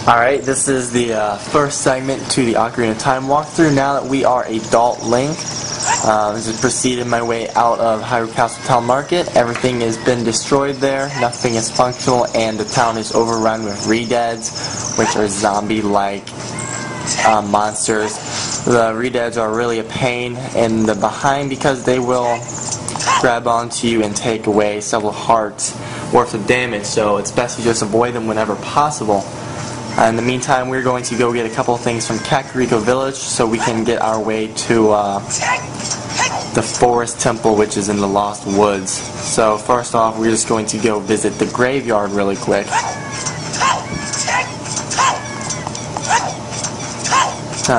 Alright, this is the first segment to the Ocarina of Time walkthrough. Now that we are adult Link, this is proceeding my way out of Hyrule Castle Town Market. Everything has been destroyed there, nothing is functional, and the town is overrun with Redeads, which are zombie-like monsters. The Redeads are really a pain in the behind because they will grab onto you and take away several hearts worth of damage, so it's best to just avoid them whenever possible. In the meantime, we're going to go get a couple of things from Kakariko Village so we can get our way to the Forest Temple, which is in the Lost Woods. So first off, we're just going to go visit the graveyard really quick.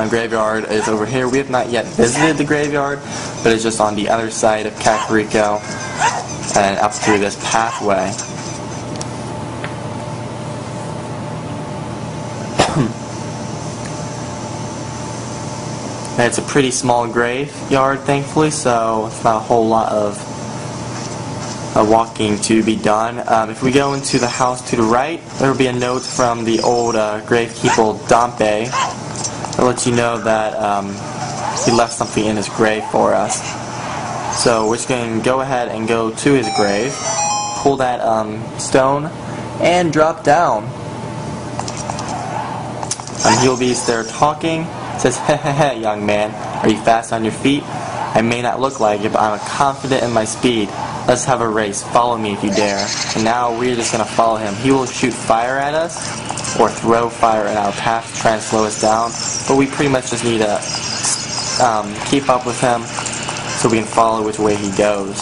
Graveyard is over here. We have not yet visited the graveyard, but it's just on the other side of Kakariko and up through this pathway. It's a pretty small graveyard, thankfully, so it's not a whole lot of walking to be done. If we go into the house to the right, there will be a note from the old gravekeeper Dampe. It'll let you know that he left something in his grave for us. So we're just going to go ahead and go to his grave, pull that stone, and drop down. He'll be there talking. Says, "Hehehe, young man, are you fast on your feet? I may not look like it, but I'm confident in my speed. Let's have a race. Follow me if you dare." And now we're just going to follow him. He will shoot fire at us, or throw fire in our path to try and slow us down, but we pretty much just need to keep up with him so we can follow which way he goes.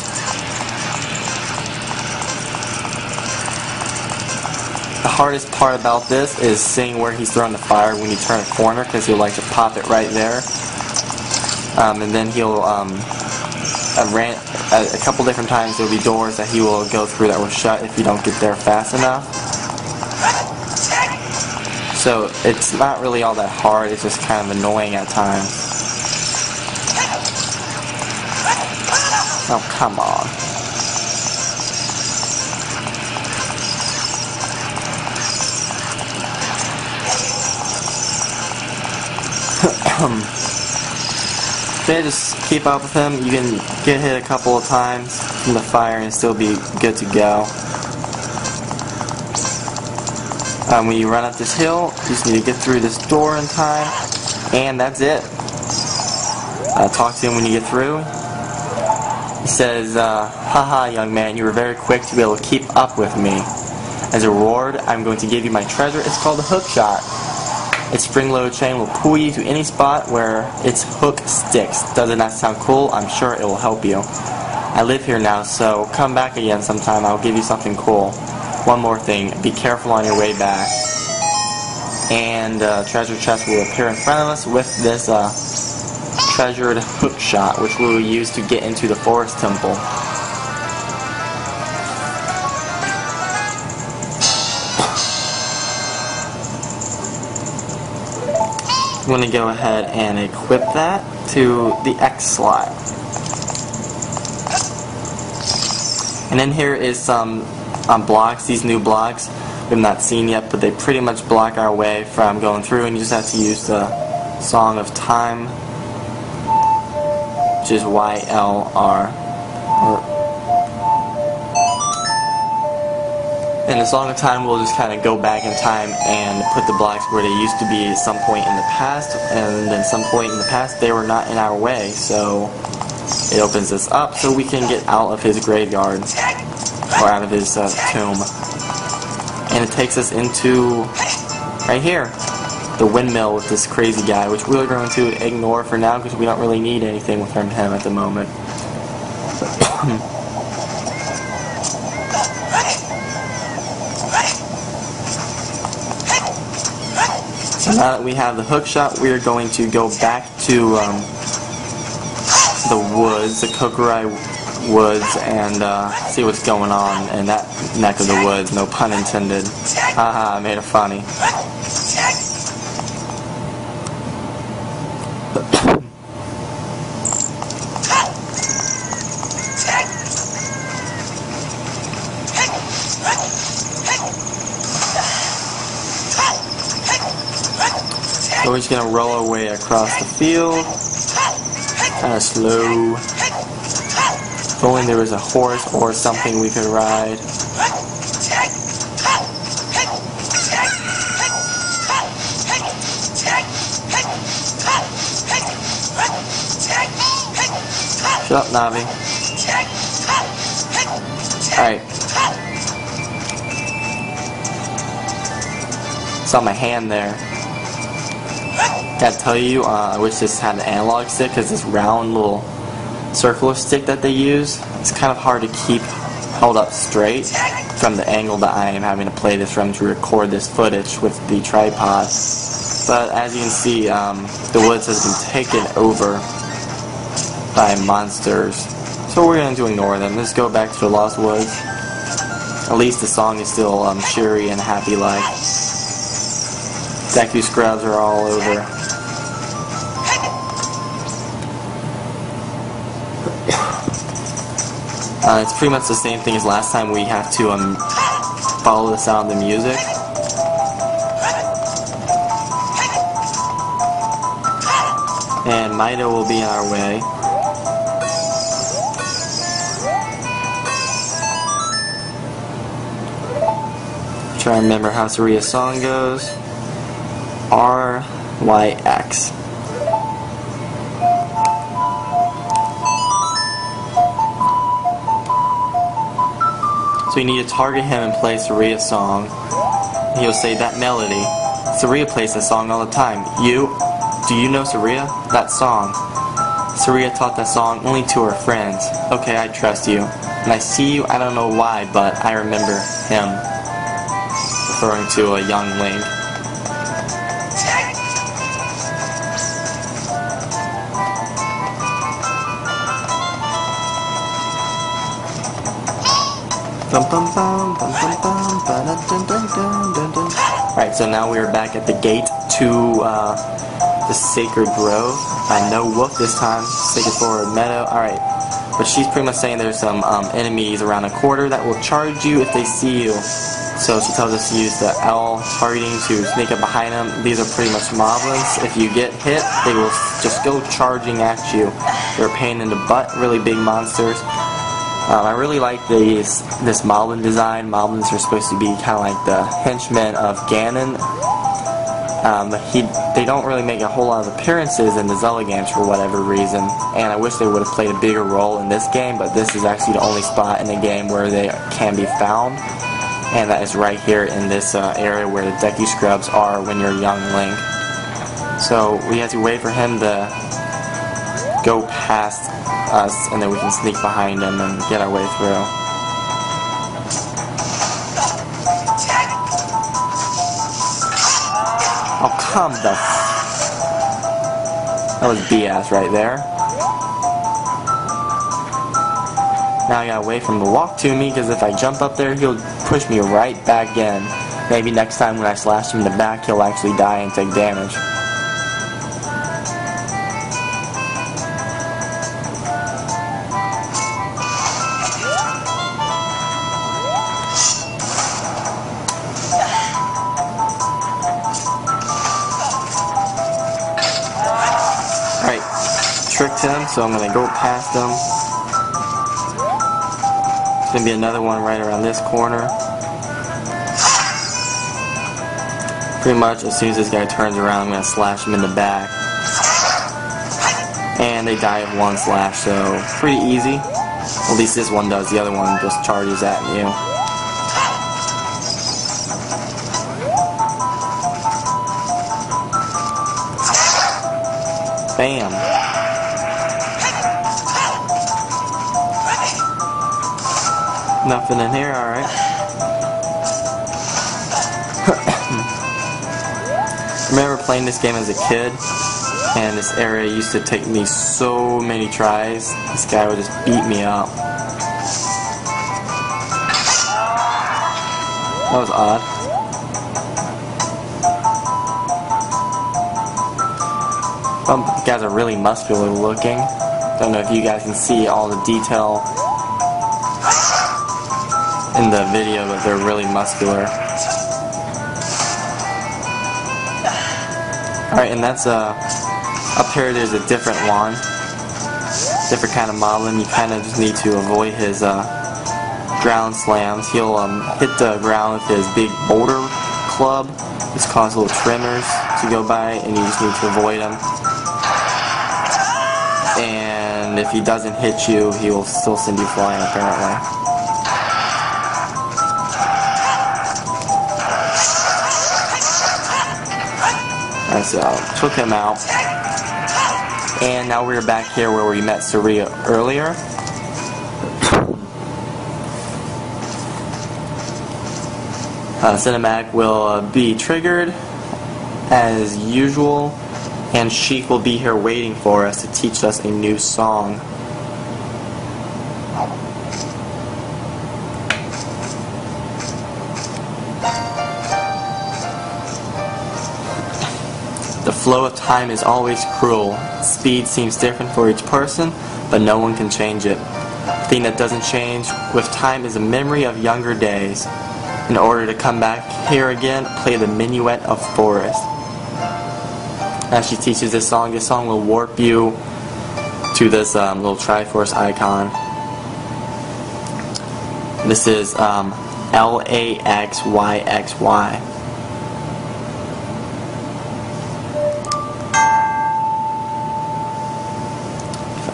The hardest part about this is seeing where he's throwing the fire when you turn a corner, because he'll like to pop it right there. And then he'll, a couple different times there'll be doors that he will go through that will shut if you don't get there fast enough. So it's not really all that hard, it's just kind of annoying at times. Oh, come on. Okay, just keep up with him. You can get hit a couple of times from the fire and still be good to go. When you run up this hill, you just need to get through this door in time, and that's it. Talk to him when you get through. He says, "Haha, young man, you were very quick to be able to keep up with me. As a reward, I'm going to give you my treasure. It's called the Hookshot. Its spring-loaded chain will pull you to any spot where its hook sticks. Does it not sound cool? I'm sure it will help you. I live here now, so come back again sometime. I'll give you something cool. One more thing, be careful on your way back." And treasure chest will appear in front of us with this treasured Hookshot, which we will use to get into the Forest Temple. I'm going to go ahead and equip that to the X slot. And then here is some blocks, these new blocks we've not seen yet, but they pretty much block our way from going through, and you just have to use the Song of Time, which is YLR. In the Song of Time, we'll just kind of go back in time and put the blocks where they used to be at some point in the past, and then some point in the past they were not in our way, so it opens this up so we can get out of his graveyard, or out of his tomb. And it takes us into right here, the windmill with this crazy guy, which we're going to ignore for now because we don't really need anything from him at the moment. So now that we have the Hookshot, we are going to go back to the woods, the Kakariko Woods, and see what's going on in that neck of the woods, no pun intended. Haha, I made it funny. we're just gonna roll our way across the field. Kinda slow. If only there was a horse or something we could ride. Shut up, Navi. Alright. Saw my hand there. Gotta tell you, I wish this had an analog stick, because this round little circular stick that they use, it's kind of hard to keep held up straight from the angle that I am having to play this from to record this footage with the tripod. But as you can see, the woods has been taken over by monsters, so we're going to ignore them. Let's go back to the Lost Woods. At least the song is still cheery and happy like. Deku scrubs are all over. It's pretty much the same thing as last time. We have to follow the sound of the music. And Maida will be in our way. Try to remember how Saria's song goes. RYX. So you need to target him and play Saria's song. He'll say that melody. Saria plays that song all the time. Do you know Saria? That song. Saria taught that song only to her friends. Okay, I trust you. And I see you, I don't know why, but I remember him. Referring to a young Link. Alright, so now we are back at the gate to the Sacred Grove. I know Wolf this time, Sacred Forward Meadow. Alright, but she's pretty much saying there's some enemies around a quarter that will charge you if they see you. So she tells us to use the L targeting to sneak up behind them. These are pretty much moblins. If you get hit, they will just go charging at you. They're a pain in the butt, really big monsters. I really like this moblin design. Moblins are supposed to be kind of like the henchmen of Ganon. They don't really make a whole lot of appearances in the Zelda games for whatever reason, and I wish they would have played a bigger role in this game, but this is actually the only spot in the game where they can be found, and that is right here in this area where the Deku Scrubs are when you're young Link. So we have to wait for him to go past us, and then we can sneak behind him and get our way through. Oh, come the that was BS right there. Now I gotta wait for him to walk to me, because if I jump up there, he'll push me right back in. Maybe next time when I slash him in the back, he'll actually die and take damage. Tricked him, so I'm going to go past him. There's going to be another one right around this corner. Pretty much as soon as this guy turns around, I'm going to slash him in the back. And they die of one slash, so pretty easy. At least this one does, the other one just charges at you. Bam. Nothing in here, alright. Remember playing this game as a kid, and this area used to take me so many tries. This guy would just beat me up. That was odd. Some guys are really muscular looking. Don't know if you guys can see all the detail in the video, but they're really muscular. Alright, and that's up here there's a different one. Different kind of model, and you kind of just need to avoid his ground slams. He'll hit the ground with his big boulder club. This causes little tremors to go by, and you just need to avoid him. And if he doesn't hit you, he will still send you flying, apparently. Alright, so took him out. And now we're back here where we met Saria earlier. Cinematic will be triggered as usual, and Sheik will be here waiting for us to teach us a new song. The flow of time is always cruel. Speed seems different for each person, but no one can change it. The thing that doesn't change with time is a memory of younger days. In order to come back here again, play the Minuet of Forest. As she teaches this song will warp you to this little Triforce icon. This is LAXYXY.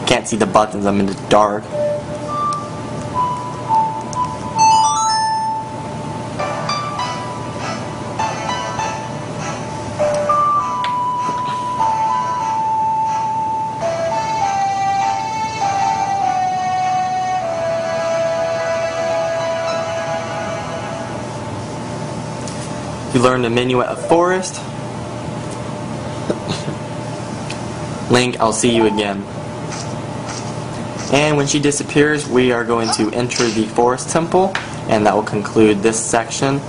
Can't see the buttons, I'm in the dark. You learn the Minuet of Forest. Link, I'll see you again. And when she disappears, we are going to enter the Forest Temple, and that will conclude this section.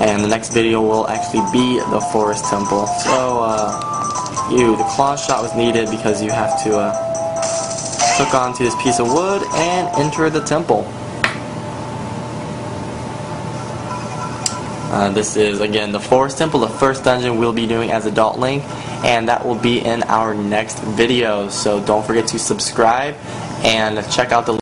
And the next video will actually be the Forest Temple. So, the claw shot was needed because you have to hook onto this piece of wood and enter the temple. This is, again, the Forest Temple, the first dungeon we'll be doing as Adult Link, and that will be in our next video. So don't forget to subscribe and check out the